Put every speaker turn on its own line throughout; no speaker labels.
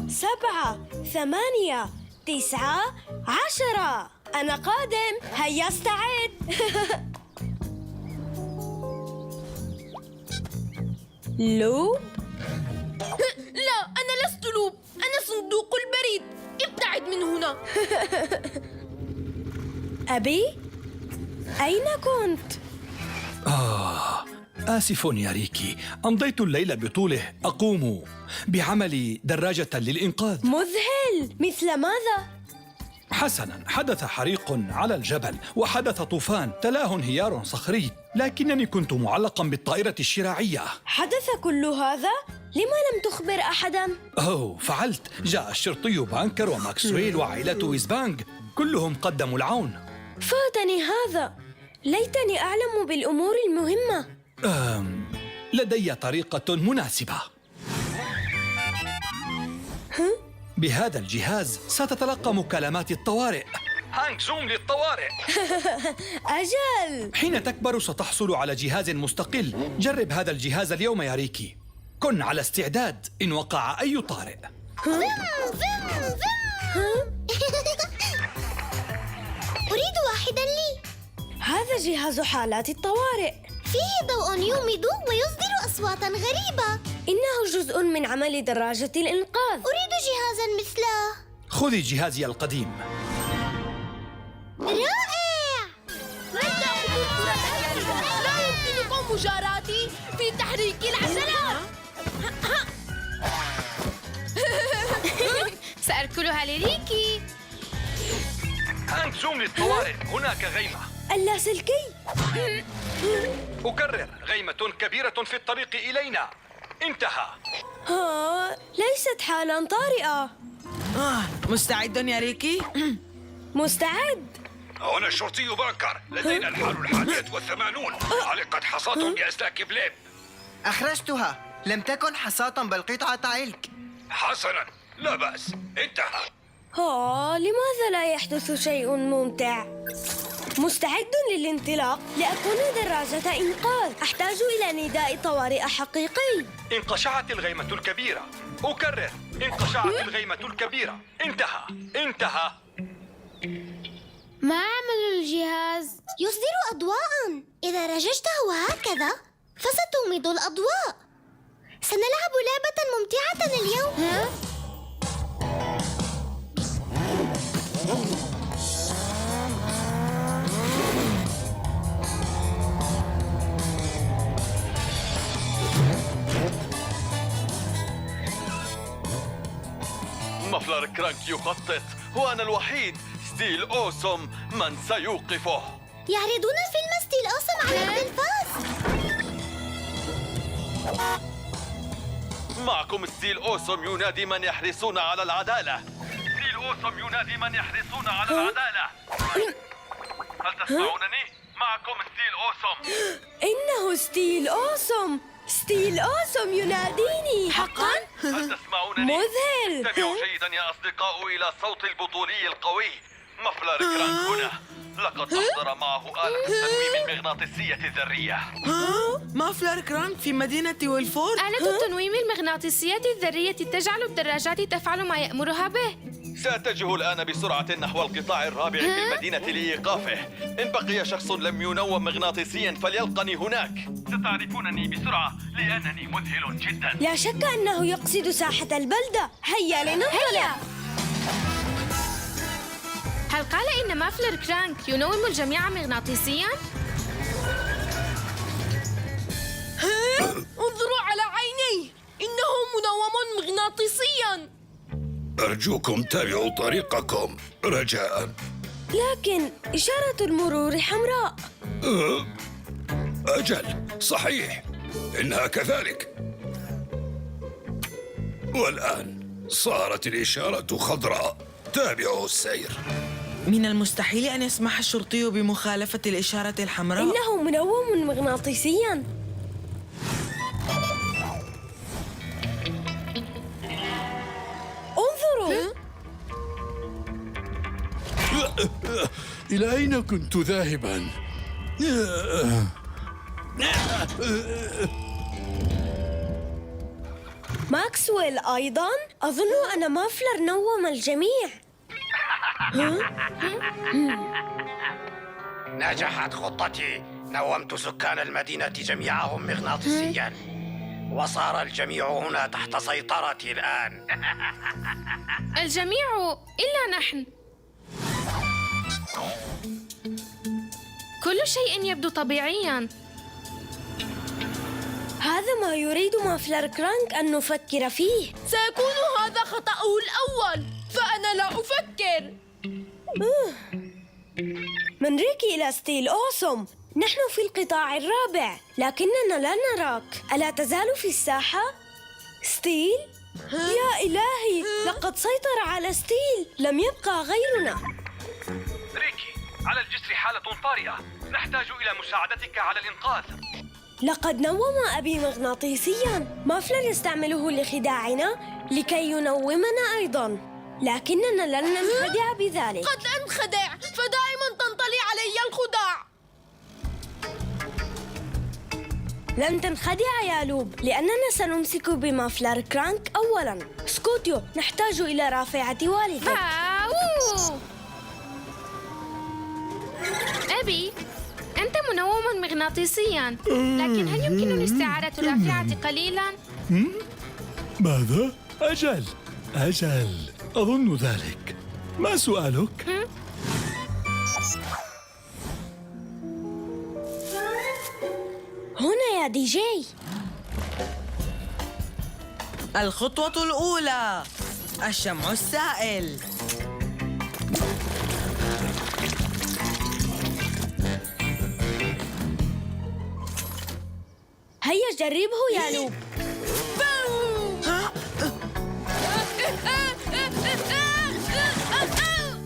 7 8 9 10. أنا قادم، هيا استعد. لوب؟
لا، أنا لست لوب، أنا صندوق البريد. ابتعد من هنا.
أبي؟ أين كنت؟
آسف يا ريكي، أمضيت الليل بطوله أقوم بعمل دراجة للإنقاذ.
مذهل، مثل ماذا؟
حسناً، حدث حريق على الجبل وحدث طوفان تلاه انهيار صخري، لكنني كنت معلقاً بالطائرة الشراعية.
حدث كل هذا؟ لما لم تخبر أحداً؟
فعلت. جاء الشرطي بانكر وماكسويل وعائلة ويزبانغ، كلهم قدموا العون.
فاتني هذا، ليتني أعلم بالأمور المهمة.
لدي طريقة مناسبة. بهذا الجهاز ستتلقى مكالمات الطوارئ. هانك زوم للطوارئ.
أجل.
حين تكبر ستحصل على جهاز مستقل. جرب هذا الجهاز اليوم يا ريكي. كن على استعداد إن وقع أي طارئ.
أريد واحداً لي.
هذا جهاز حالات الطوارئ.
فيه ضوء يومض ويصدر أصواتاً غريبة.
إنه جزء من عمل دراجة الإنقاذ.
أريد جهازاً مثله.
خذي جهازي القديم.
رائع!
لا يمكنكم مجاراتي في تحريك العجلات.
سأركلها لريكي.
هانك زوم للطوارئ. هناك غيمة.
اللاسلكي.
أكرر، غيمة كبيرة في الطريق إلينا. انتهى.
ليست حالاً طارئة.
مستعد يا ريكي؟
مستعد.
هنا الشرطي بانكر، لدينا الحالة 81. علقت حصاة بأسلاك بليب.
أخرجتها، لم تكن حصاة بل قطعة علك.
حسنا، لا بأس، انتهى.
لماذا لا يحدث شيء ممتع؟ مستعد للانطلاق لأكون دراجة إنقاذ. أحتاج إلى نداء طوارئ حقيقي.
انقشعت الغيمة الكبيرة. أكرر، انقشعت الغيمة الكبيرة. انتهى.
ما عمل الجهاز؟
يصدر أضواءً. إذا رججته هكذا فستومض الأضواء. سنلعب لعبة ممتعة اليوم.
مفلر كرانك يخطط، وأنا الوحيد ستيل أوسم من سيوقفه.
يعرضون فيلم ستيل أوسم على التلفاز.
معكم ستيل أوسم ينادي من يحرصون على العدالة. ستيل أوسم ينادي من يحرصون على العدالة. هل تسمعونني؟ معكم ستيل أوسم.
إنه ستيل أوسم. ستيل أوسم يناديني.
حقاً؟
هل تسمعونني؟
مذهل.
استمعوا جيدا يا أصدقاء إلى صوت البطولي القوي. مفلر كرانك هنا. لقد أحضر معه آلة التنويم المغناطيسية الذرية.
مافلر كرانك في مدينة ويلفورد.
آلة التنويم المغناطيسية الذرية تجعل الدراجات تفعل ما يأمرها به.
سأتجه الآن بسرعة نحو القطاع الرابع في المدينة لإيقافه. إن بقي شخص لم ينوم مغناطيسيا فليلقني هناك. ستعرفونني بسرعة لأنني مذهل جدا.
لا شك أنه يقصد ساحة البلدة. هيا لننطلق.
هل قال إن مافلر كرانك ينوم الجميع مغناطيسياً؟
انظروا على عيني، إنه منوم مغناطيسياً.
أرجوكم تابعوا طريقكم رجاء.
لكن إشارة المرور حمراء.
أجل، صحيح، إنها كذلك. والآن صارت الإشارة خضراء. تابعوا السير.
من المستحيل أن يسمح الشرطي بمخالفة الإشارة الحمراء.
إنه منوم مغناطيسياً. انظروا.
إلى أين كنت ذاهبا؟
ماكسويل أيضاً؟ أظن أن مافلر نوم الجميع.
نجحت خطتي. نومت سكان المدينة جميعهم مغناطيسيا، وصار الجميع هنا تحت سيطرتي الآن.
الجميع إلا نحن. كل شيء يبدو طبيعياً.
هذا ما يريد مافلر كرانك أن نفكر فيه.
سيكون هذا خطأه الأول، فأنا لا أفكر.
من ريكي إلى ستيل أوسم، نحن في القطاع الرابع لكننا لا نراك. ألا تزال في الساحة؟ ستيل؟ يا إلهي، لقد سيطر على ستيل، لم يبقى غيرنا.
ريكي، على الجسر حالة طارئة، نحتاج إلى مساعدتك على الإنقاذ.
لقد نوم أبي مغناطيسياً. مافلر يستعمله لخداعنا لكي ينومنا أيضاً، لكننا لن ننخدع بذلك.
قد أنخدع، فدائما تنطلي علي الخداع.
لن تنخدع يا لوب، لأننا سنمسك بمافلر كرانك أولاً. سكوتيو، نحتاج إلى رافعة والدك.
باو! أبي، أنت منوم مغناطيسياً، لكن هل يمكنني استعارة الرافعة قليلاً؟
ماذا؟ أجل أظن ذلك. ما سؤالك؟
هنا يا دي جي.
الخطوة الأولى: الشمع السائل.
هيا جربه يا لوب.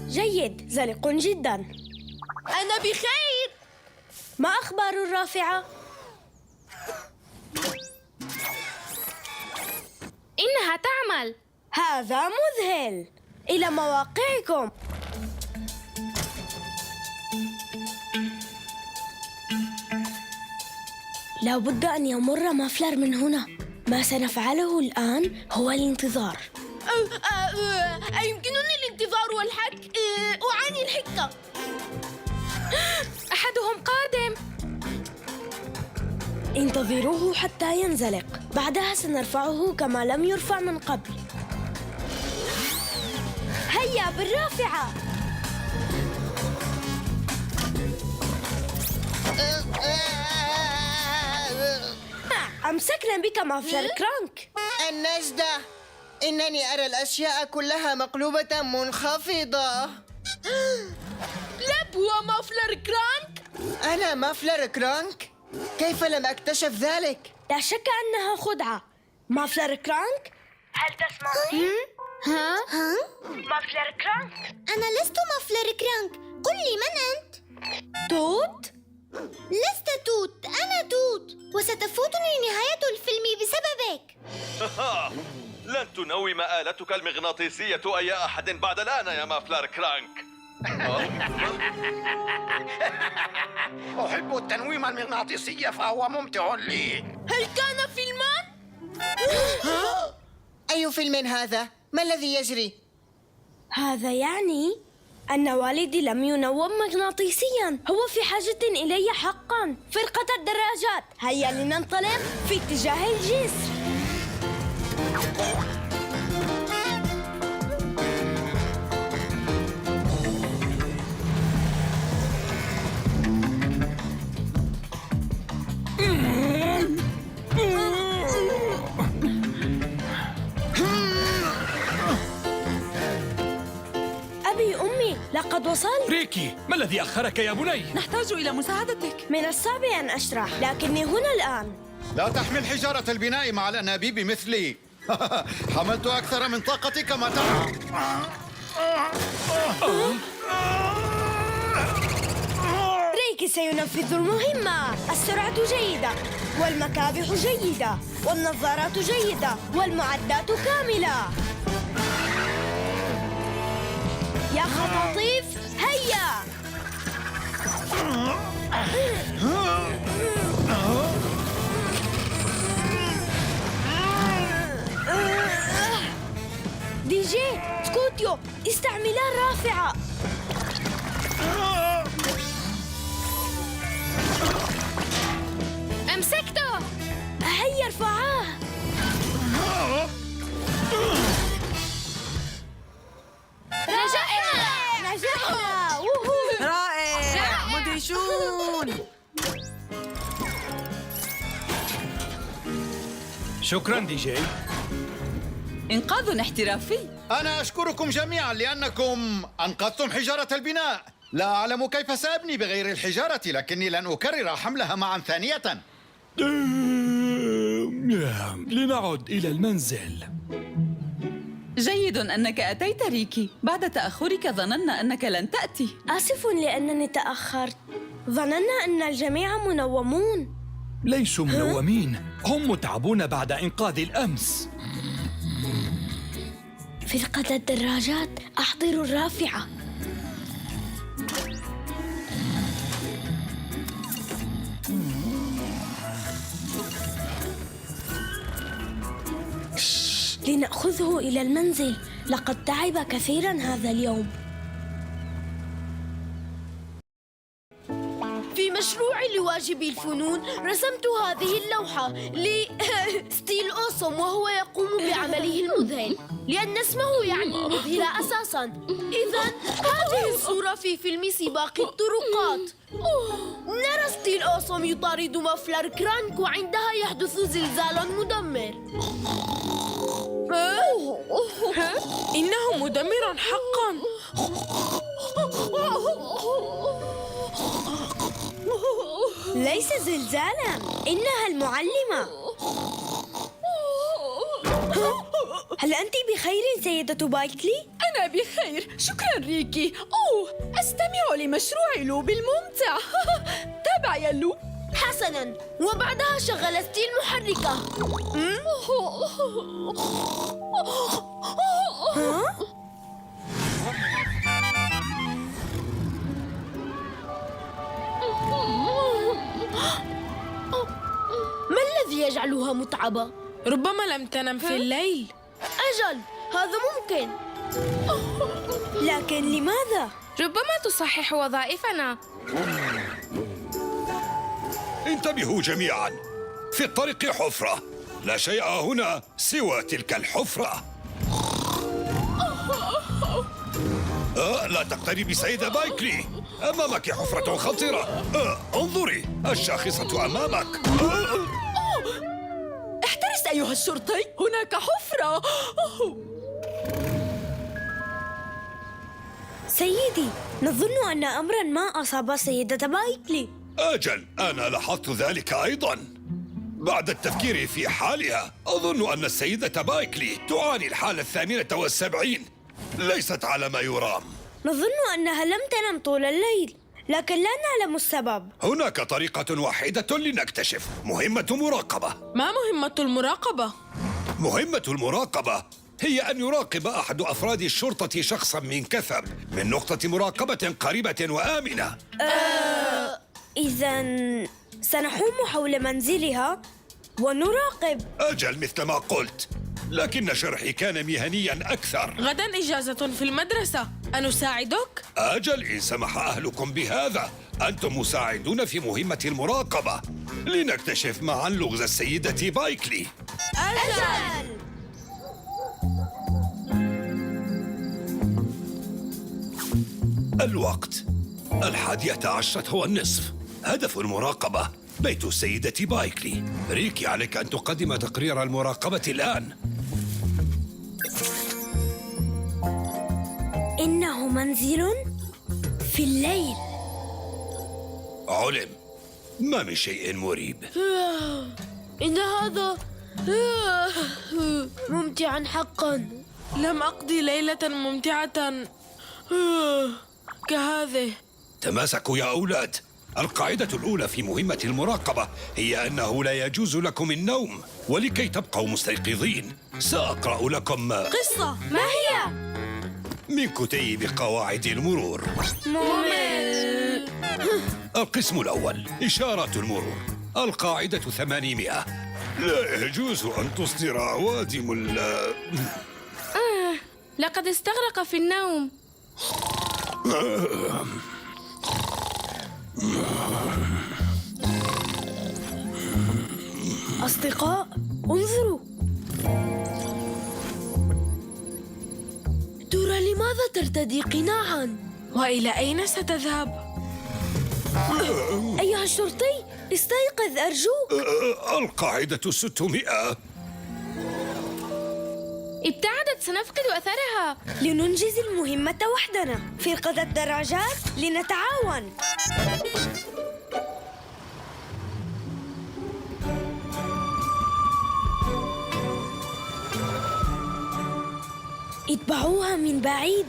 جيد، زلق جدا.
أنا بخير.
ما أخبار الرافعة؟
إنها تعمل.
هذا مذهل. إلى مواقعكم. لا بد أن يمر مافلر من هنا. ما سنفعله الآن هو الانتظار.
أيمكنني الانتظار والحك؟ أعاني الحكة.
أحدهم قادم.
انتظروه حتى ينزلق، بعدها سنرفعه كما لم يرفع من قبل. هيا بالرافعة. أمسكنا بك مافلر كرانك.
النجدة، إنني أرى الأشياء كلها مقلوبة منخفضة.
لب هو مافلر كرانك؟
أنا مافلر كرانك؟ كيف لم أكتشف ذلك؟
لا شك أنها خدعة. مافلر كرانك؟ هل تسمعني؟
ها؟
مافلر كرانك؟
أنا لست مافلر كرانك. قل لي من أنت؟
توت؟
لست توت، أنا توت، وستفوتني نهاية الفيلم بسببك.
لن تنوم آلتك المغناطيسية أي أحد بعد الآن يا مافلر كرانك.
أحب التنويم المغناطيسي فهو ممتع لي.
هل كان فيلمان؟
أي فيلم هذا؟ ما الذي يجري؟
هذا يعني أن والدي لم ينوم مغناطيسياً. هو في حاجة إلي حقاً. فرقة الدراجات، هيا لننطلق في اتجاه الجسر. أبي أمي، لقد وصلت.
ريكي، ما الذي أخرك يا بني؟
نحتاج إلى مساعدتك.
من الصعب أن أشرح، لكني هنا الآن.
لا تحمل حجارة البناء مع الأنابيب مثلي. حملت أكثر من طاقتي كما ترى.
ريكي سينفذ المهمة. السرعة جيدة، والمكابح جيدة، والنظارات جيدة، والمعدات كاملة. يا خطاطيف، هيا! دي جي سكوتيو استعملا الرافعة.
أمسكته.
هيا ارفعاه. نجحنا. ووهو.
رائع. مدهشون.
شكرا دي جي.
إنقاذ احترافي.
أنا أشكركم جميعا لأنكم أنقذتم حجارة البناء. لا أعلم كيف سأبني بغير الحجارة، لكني لن أكرر حملها معا ثانية.
لنعد إلى المنزل.
جيد أنك أتيت ريكي. بعد تأخرك ظننا أنك لن تأتي.
آسف لأنني تأخرت. ظننا أن الجميع منومون.
ليسوا منومين، هم متعبون بعد إنقاذ الأمس.
فرقة الدراجات أحضروا الرافعة. لنأخذه إلى المنزل، لقد تعب كثيرا هذا اليوم.
في مشروعي لواجب الفنون رسمت هذه اللوحة لستيل أوسوم وهو يقوم بعمله المذهل، لأن اسمه يعني مذهل أساساً. إذن هذه الصورة في فيلم سباق الطرقات. نرى ستيل أوسوم يطارد مفلر كرانك وعندها يحدث زلزال مدمر.
إنه مدمر حقا.
ليس زلزالا، إنها المعلمة. هل أنت بخير سيدة بايكلي؟
أنا بخير، شكرا ريكي. أستمع لمشروع لوب الممتع. تابع يا لوب.
حسناً، وبعدها شغل ستيل محركة. ما الذي يجعلها متعبة؟
ربما لم تنم في الليل.
أجل، هذا ممكن.
لكن لماذا؟
ربما تصحح وظائفنا.
انتبهوا جميعا، في الطريق حفرة، لا شيء هنا سوى تلك الحفرة. لا تقتربي سيدة بايكلي، أمامك حفرة خطيرة. انظري، الشاخصة أمامك.
احترس أيها الشرطي، هناك حفرة.
سيدي، نظن أن أمرا ما أصاب سيدة بايكلي.
أجل، أنا لاحظت ذلك أيضا. بعد التفكير في حالها، أظن أن السيدة بايكلي تعاني الحالة 78. ليست على ما يرام.
نظن أنها لم تنم طول الليل، لكن لا نعلم السبب.
هناك طريقة واحدة لنكتشف. مهمة مراقبة.
ما مهمة المراقبة؟
مهمة المراقبة هي أن يراقب أحد أفراد الشرطة شخصاً من كثب من نقطة مراقبة قريبة وآمنة.
إذن سنحوم حول منزلها ونراقب.
أجل، مثل ما قلت، لكن شرحي كان مهنياً أكثر.
غدا إجازة في المدرسة، أنساعدك؟
أجل، إن سمح أهلكم بهذا، أنتم مساعدون في مهمة المراقبة لنكتشف معاً لغز السيدة بايكلي.
أجل.
الوقت 11:10 هو النصف. هدف المراقبة بيت السيدة بايكلي. ريكي، عليك أن تقدم تقرير المراقبة الآن.
إنه منزل في الليل.
علم، ما من شيء مريب.
إن هذا ممتعا حقا.
لم أقضي ليلة ممتعة كهذه.
تماسكوا يا أولاد. القاعدة الأولى في مهمة المراقبة هي أنه لا يجوز لكم النوم، ولكي تبقوا مستيقظين سأقرأ لكم
قصة.
ما هي؟
من كتيب قواعد المرور.
ممل.
القسم الأول، إشارات المرور. القاعدة 800. لا يجوز أن تصدر عوادم
لقد استغرق في النوم.
أصدقاء، انظروا.
ترى لماذا ترتدي قناعاً؟
وإلى أين ستذهب؟
أيها الشرطي، استيقظ أرجوك.
القاعدة 600.
ابتعدت، سنفقد أثرها.
لننجز المهمة وحدنا. فرقة الدراجات، لنتعاون. اتبعوها من بعيد.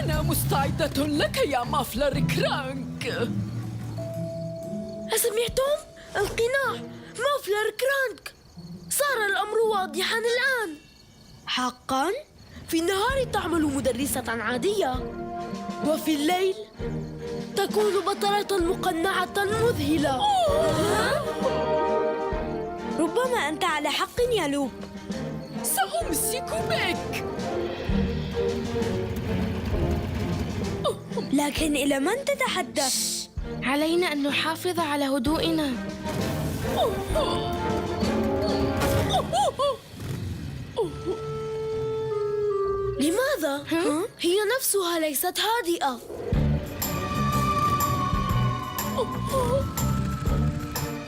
أنا مستعدة لك يا مافلر كرانك.
أسمعتم؟ القناع مافلر كرانك. صار الأمر واضحاً الآن.
حقاً؟
في النهار تعمل مدرسة عادية، وفي الليل تكون بطلة مقنعة مذهلة.
ربما أنت على حق يا لوب.
سأمسك بك.
لكن إلى من تتحدث؟
علينا أن نحافظ على هدوئنا.
لماذا؟ هي نفسها ليست هادئة.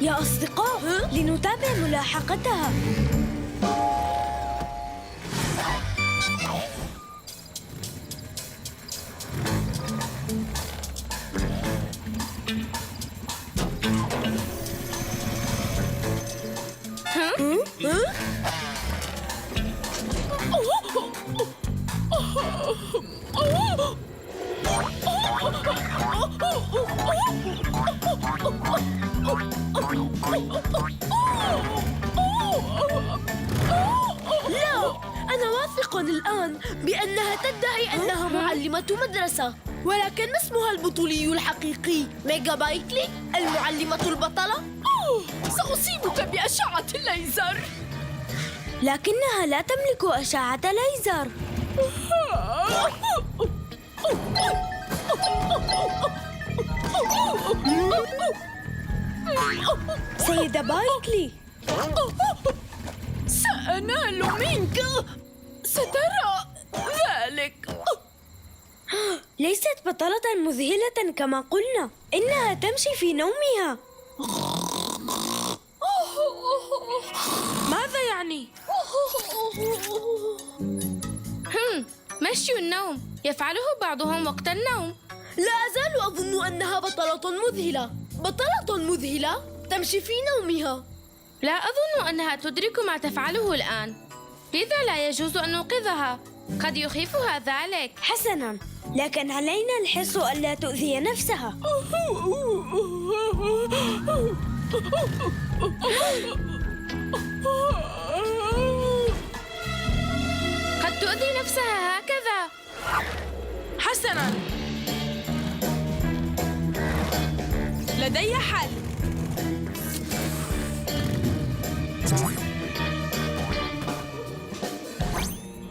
يا أصدقاء، لنتابع ملاحقتها.
لا، أنا واثق الآن بأنها تدعي أنها معلمة مدرسة، ولكن ما اسمها البطولي الحقيقي؟ ميجا بايكلي، المعلمة البطلة؟
سأصيبك بأشعة الليزر.
لكنها لا تملك أشعة ليزر. سيدة بايكلي،
سأنال منك، سترى ذلك.
ليست بطلة مذهلة كما قلنا، إنها تمشي في نومها.
ماذا يعني؟ مشي النوم يفعله بعضهم وقت النوم.
لا أزال أظن أنها بطلة مذهلة. بطلة مذهلة تمشي في نومها.
لا أظن أنها تدرك ما تفعله الآن، لذا لا يجوز أن نوقظها، قد يخيفها ذلك.
حسناً، لكن علينا الحرص ألا تؤذي نفسها.
قد تؤذي نفسها هكذا.
حسناً، لدي حل.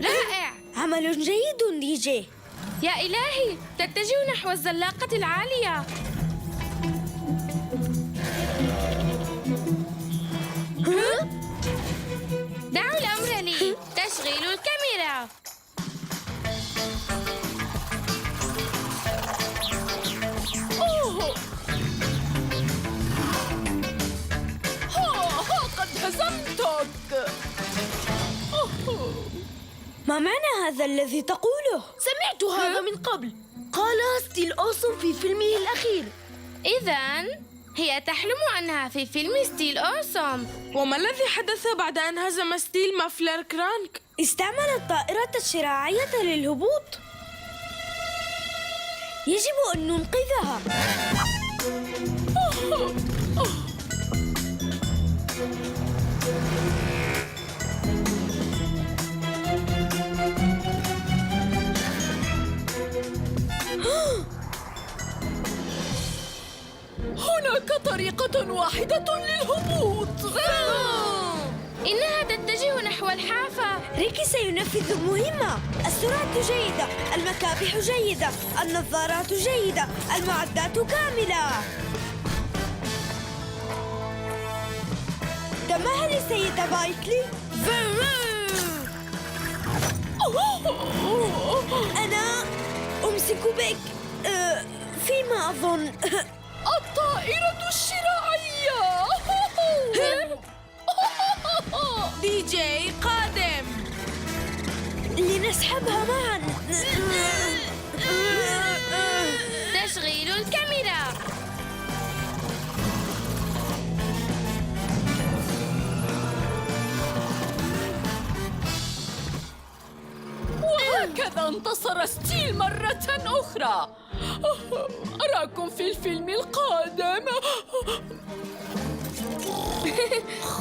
رائع،
عمل جيد دي جي.
يا إلهي، تتجه نحو الزلاقة العالية. دعوا الأمر لي. تشغيل الكاميرا.
قد هزمتك.
ما معنى هذا الذي تقوله؟
سمعت هذا من قبل. قالها ستيل أوسم في فيلمه الأخير.
إذن هي تحلم أنها في فيلم ستيل أوسم.
وما الذي حدث بعد أن هزم ستيل مافلر كرانك؟
استعمل الطائرة الشراعية للهبوط. يجب أن ننقذها.
طريقة واحدة للهبوط.
إنها تتجه نحو الحافة.
ريكي سينفذ المهمة. السرعة جيدة، المكابح جيدة، النظارات جيدة، المعدات كاملة. تمهلي سيدة بايكلي. أنا أمسك بك فيما أظن
الطائرة الشراعية.
دي جي قادم.
لنسحبها معا.
تشغيل الكاميرا.
وهكذا انتصر ستيل مرة أخرى. أراكم في الفيلم القادم.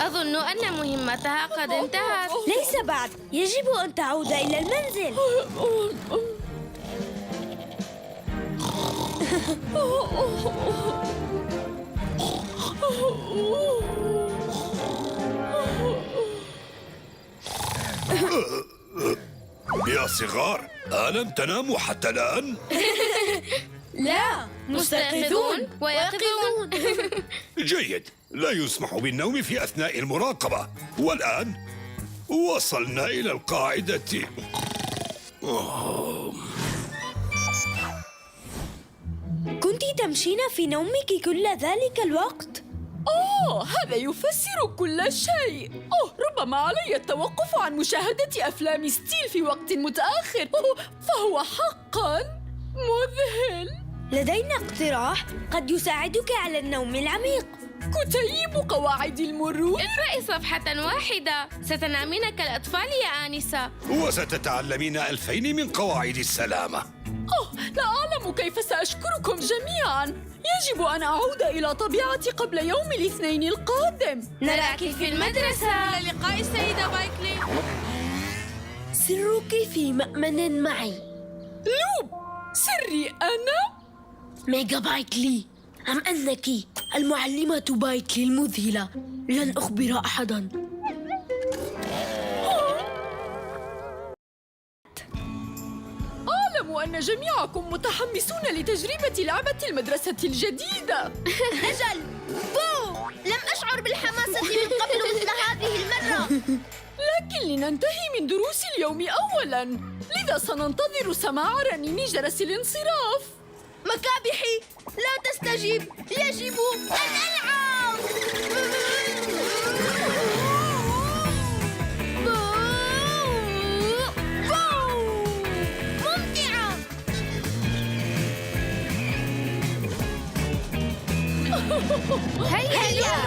أظن أن مهمتها قد انتهت.
ليس بعد، يجب أن تعود إلى المنزل.
يا صغار، ألم تناموا حتى الآن؟
لا،
مستيقظون ويقظون.
جيد، لا يسمح بالنوم في أثناء المراقبة. والآن وصلنا إلى القاعدة.
كنت تمشين في نومك كل ذلك الوقت؟
هذا يفسر كل شيء. ربما علي التوقف عن مشاهدة أفلام ستيل في وقت متأخر. فهو حقاً مذهل.
لدينا اقتراح قد يساعدك على النوم العميق.
كتيب قواعد المرور.
اقرأي صفحة واحدة. ستنامين كالأطفال يا آنسة.
وستتعلمين 2000 من قواعد السلامة.
لا أعلم كيف سأشكركم جميعاً. يجب أن أعود إلى طبيعتي قبل يوم الاثنين القادم.
نراك في المدرسة.
إلى اللقاء السيدة بايكلي.
سرك في مأمن معي.
لوب، سري أنا؟
ميجا بايكلي، أم أنك المعلمة بايكلي المذهلة. لن أخبر أحداً.
أعلم أن جميعكم متحمسون لتجربة لعبة المدرسة الجديدة.
أجل، بو! لم أشعر بالحماسة من قبل مثل هذه المرة.
لكن لننتهي من دروس اليوم أولاً، لذا سننتظر سماع رنين جرس الانصراف.
مكابحي، لا تستجيب. يجب أن ألعب. ممتعة.
هيا.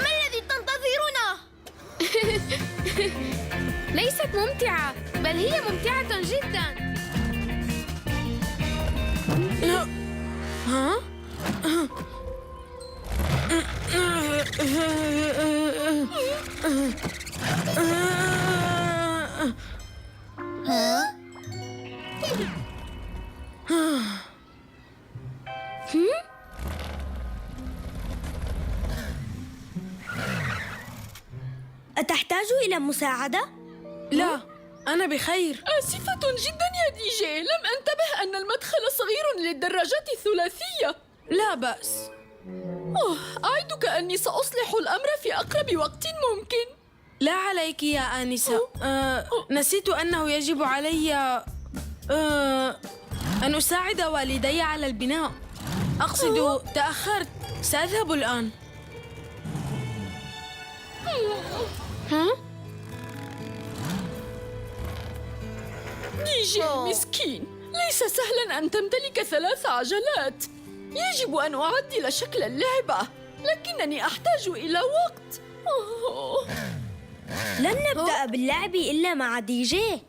ما الذي تنتظرونه؟
ليست ممتعة، بل هي ممتعة جدا.
أتحتاج إلى مساعدة؟
لا، أنا بخير.
آسفة جدا يا دي جي، لم أنتبه أن المدخل صغير للدراجات الثلاثية.
لا بأس.
أعدك أني سأصلح الأمر في أقرب وقت ممكن.
لا عليك يا آنسة. نسيت أنه يجب علي أن أساعد والدي على البناء. أقصد تأخرت. سأذهب الآن.
دي جي مسكين، ليس سهلا أن تمتلك 3 عجلات. يجب أن أعدل شكل اللعبة، لكنني أحتاج إلى وقت.
لن نبدأ باللعب إلا مع دي جي.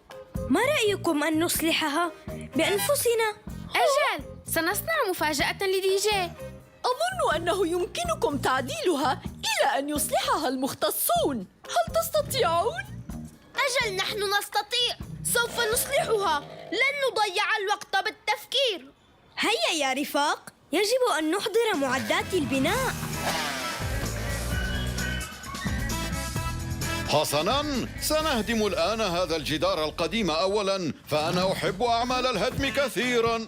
ما رأيكم أن نصلحها بأنفسنا؟
أجل، سنصنع مفاجأة لدي جي.
أظن أنه يمكنكم تعديلها إلى أن يصلحها المختصون. هل تستطيعون؟
أجل، نحن نستطيع. سوف نصلحها. لن نضيع الوقت بالتفكير.
هيا يا رفاق، يجب أن نحضر معدات البناء.
حسناً، سنهدم الآن هذا الجدار القديم أولاً، فأنا أحب أعمال الهدم كثيراً.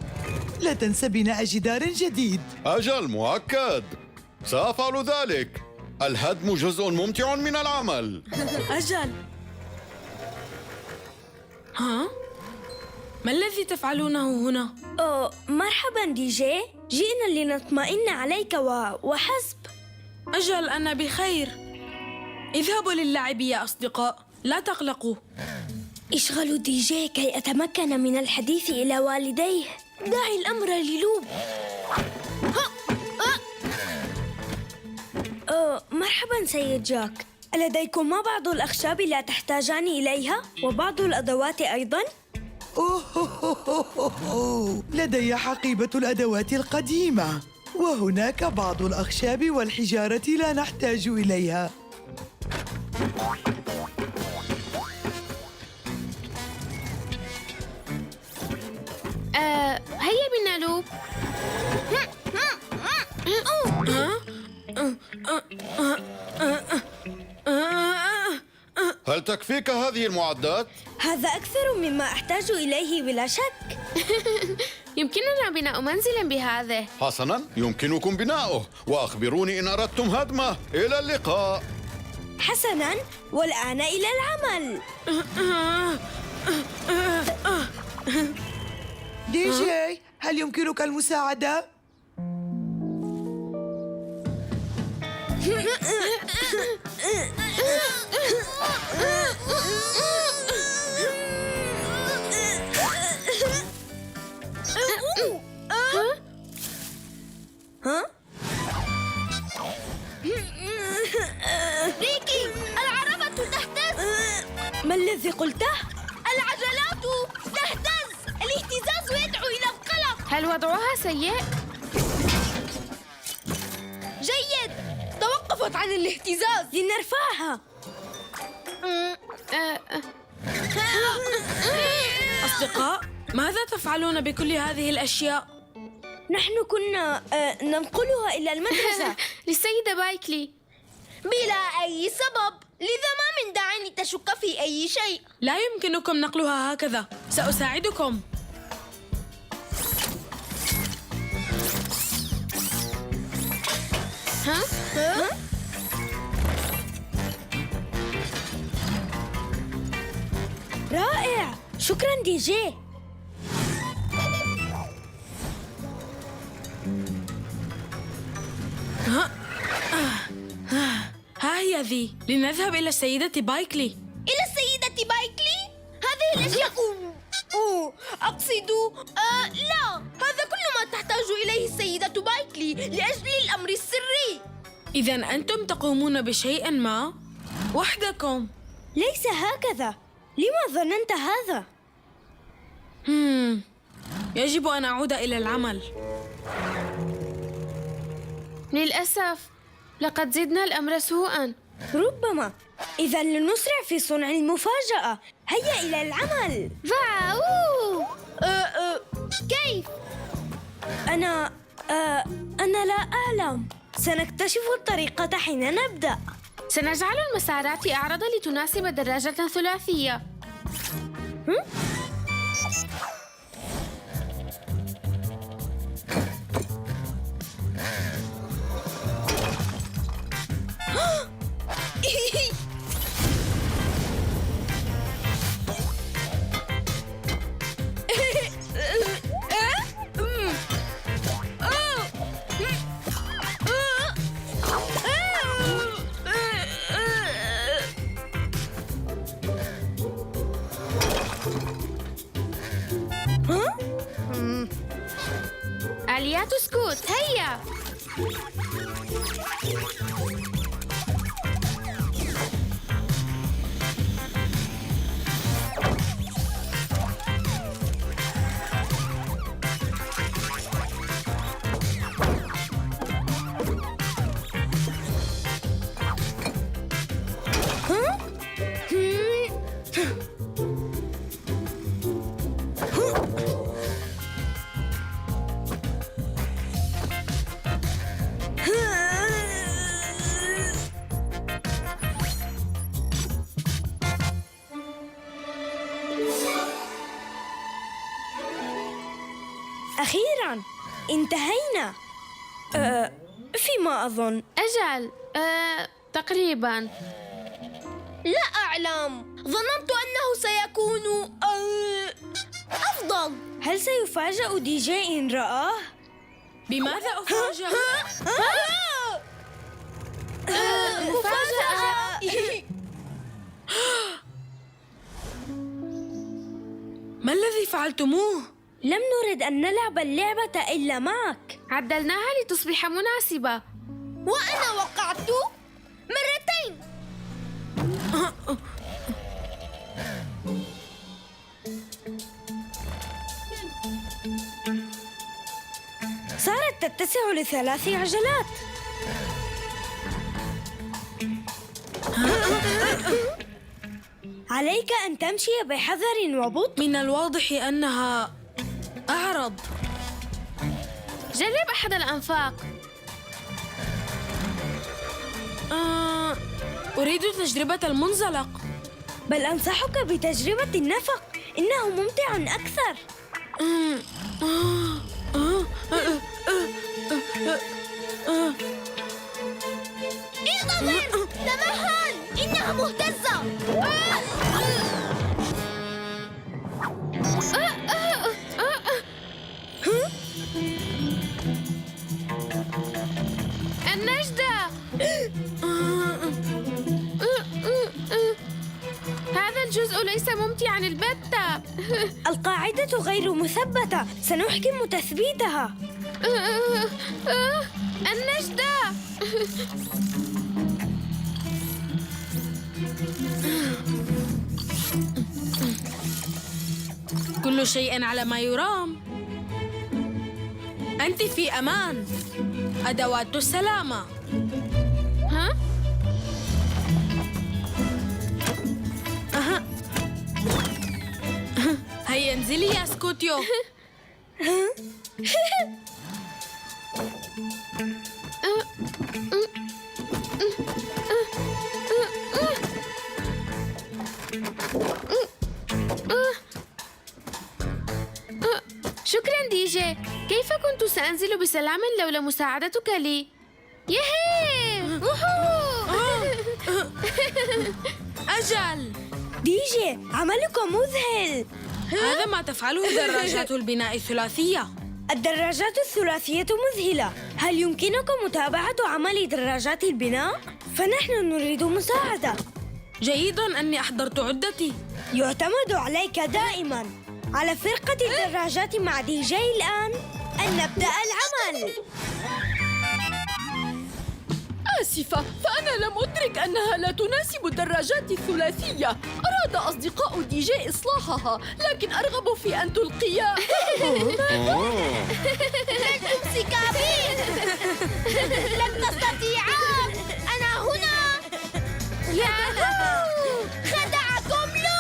لا تنس بناء جدار جديد.
أجل، مؤكد، سأفعل ذلك. الهدم جزء ممتع من العمل.
أجل. ها؟ ما الذي تفعلونه هنا؟
مرحبا دي جي، جئنا لنطمئن عليك وحسب.
أجل، أنا بخير. اذهبوا للعب يا أصدقاء، لا تقلقوا.
اشغلوا دي جي كي أتمكن من الحديث إلى والديه. دعي الأمر للوب. مرحبا سيد جاك، ألديكما بعض الأخشاب لا تحتاجان إليها؟ وبعض الأدوات أيضا؟
لدي حقيبة الأدوات القديمة، وهناك بعض الأخشاب والحجارة لا نحتاج إليها.
هيا بنا لوب.
هل تكفيك هذه المعدات؟
هذا أكثر مما أحتاج إليه بلا شك.
يمكننا بناء منزل بهذا.
حسناً، يمكنكم بناؤه، وأخبروني إن أردتم هدمه. إلى اللقاء.
حسناً، والآن إلى العمل.
دي جي، هل يمكنك المساعدة؟
ريكي، العربة تهتز.
ما الذي قلته؟
العجلات تهتز. الاهتزاز يدعو إلى القلق.
هل وضعها سيء؟
جيد، توقفت عن الاهتزاز.
لنرفعها.
أصدقاء، ماذا تفعلون بكل هذه الأشياء؟
نحن كنا ننقلها إلى المدرسة.
للسيدة بايكلي.
بلا أي سبب، لذا ما من داعي لتشك في أي شيء.
لا يمكنكم نقلها هكذا، سأساعدكم.
ها؟
رائع، شكرا دي جي.
ها هي ذي، لنذهب إلى السيدة بايكلي.
إلى السيدة بايكلي؟ هذه الأشياء أقصد لا، هذا كل ما تحتاج إليه السيدة بايكلي لأجل الأمر السري.
إذا أنتم تقومون بشيء ما وحدكم.
ليس هكذا، لما ظننت هذا؟
يجب أن أعود إلى العمل.
للأسف، لقد زدنا الأمر سوءاً.
ربما. إذا لنسرع في صنع المفاجأة. هيا إلى العمل.
فاو. كيف؟
أنا لا أعلم. سنكتشف الطريقة حين نبدأ.
سنجعل المسارات أعرض لتناسب دراجة ثلاثية. آليات سكوت، هيا.
أخيراً انتهينا. فيما أظن.
أجل، تقريباً.
لا أعلم، ظننت أنه سيكون أفضل.
هل سيفاجأ دي جي إن رآه؟
بماذا أفاجأ؟
مفاجأة.
ما الذي فعلتموه؟
لم نرد أن نلعب اللعبة إلا معك.
عدلناها لتصبح مناسبة.
وأنا وقعت مرتين.
صارت تتسع ل3 عجلات. عليك أن تمشي بحذر وبطء.
من الواضح أنها أعرض.
جرب أحد الأنفاق.
أريد تجربة المنزلق.
بل أنصحك بتجربة النفق، إنه ممتع أكثر.
انتظر، تمهل، إنها مهتزة.
النجدة. هذا الجزء ليس ممتعاً البتة.
القاعدة غير مثبتة، سنحكم تثبيتها.
النجدة.
كل شيء على ما يرام. أنت في أمان. أدوات السلامة.
ها؟
هيا انزلي يا سكوتيو.
شكراً دي جي. كيف كنت سأنزل بسلام لولا مساعدتك لي؟ يهي!
أجل.
دي جي، عملك مذهل.
هذا ما تفعله دراجات البناء الثلاثية.
الدراجات الثلاثية مذهلة. هل يمكنك متابعة عمل دراجات البناء؟ فنحن نريد مساعدة.
جيد أني أحضرت عدتي.
يعتمد عليك دائما. على فرقة الدراجات مع دي جي الآن أن نبدأ العمل.
آسفة، فأنا لم أدرك أنها لا تناسب الدراجات الثلاثية. أراد أصدقاء دي جي إصلاحها، لكن أرغبوا في أن تلقيا.
لن أمسك بي. لن تستطيعا. أنا هنا. خدعكم لو.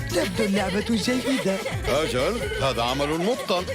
تبدو اللعبة جيدة.
أجل، هذا عمل متقن.